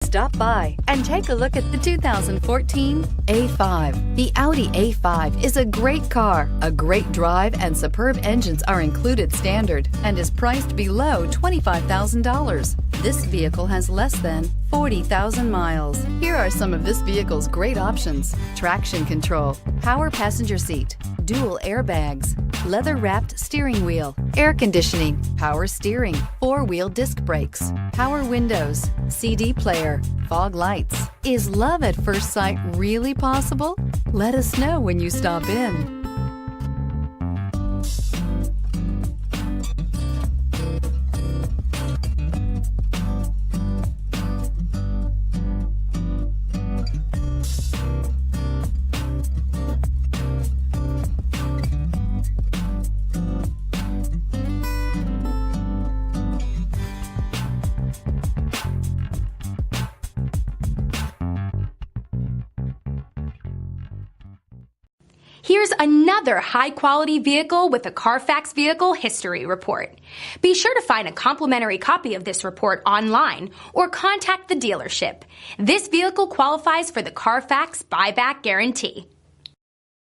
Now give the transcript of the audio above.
Stop by and take a look at the 2014 A5. The Audi A5 is a great car. A great drive and superb engines are included standard and is priced below $25,000. This vehicle has less than 40,000 miles. Here are some of this vehicle's great options: traction control, power passenger seat, dual airbags, leather-wrapped steering wheel, air conditioning, power steering, four-wheel disc brakes, power windows, CD player, fog lights. Is love at first sight really possible? Let us know when you stop in. Here's another high-quality vehicle with a Carfax Vehicle History Report. Be sure to find a complimentary copy of this report online or contact the dealership. This vehicle qualifies for the Carfax Buyback Guarantee.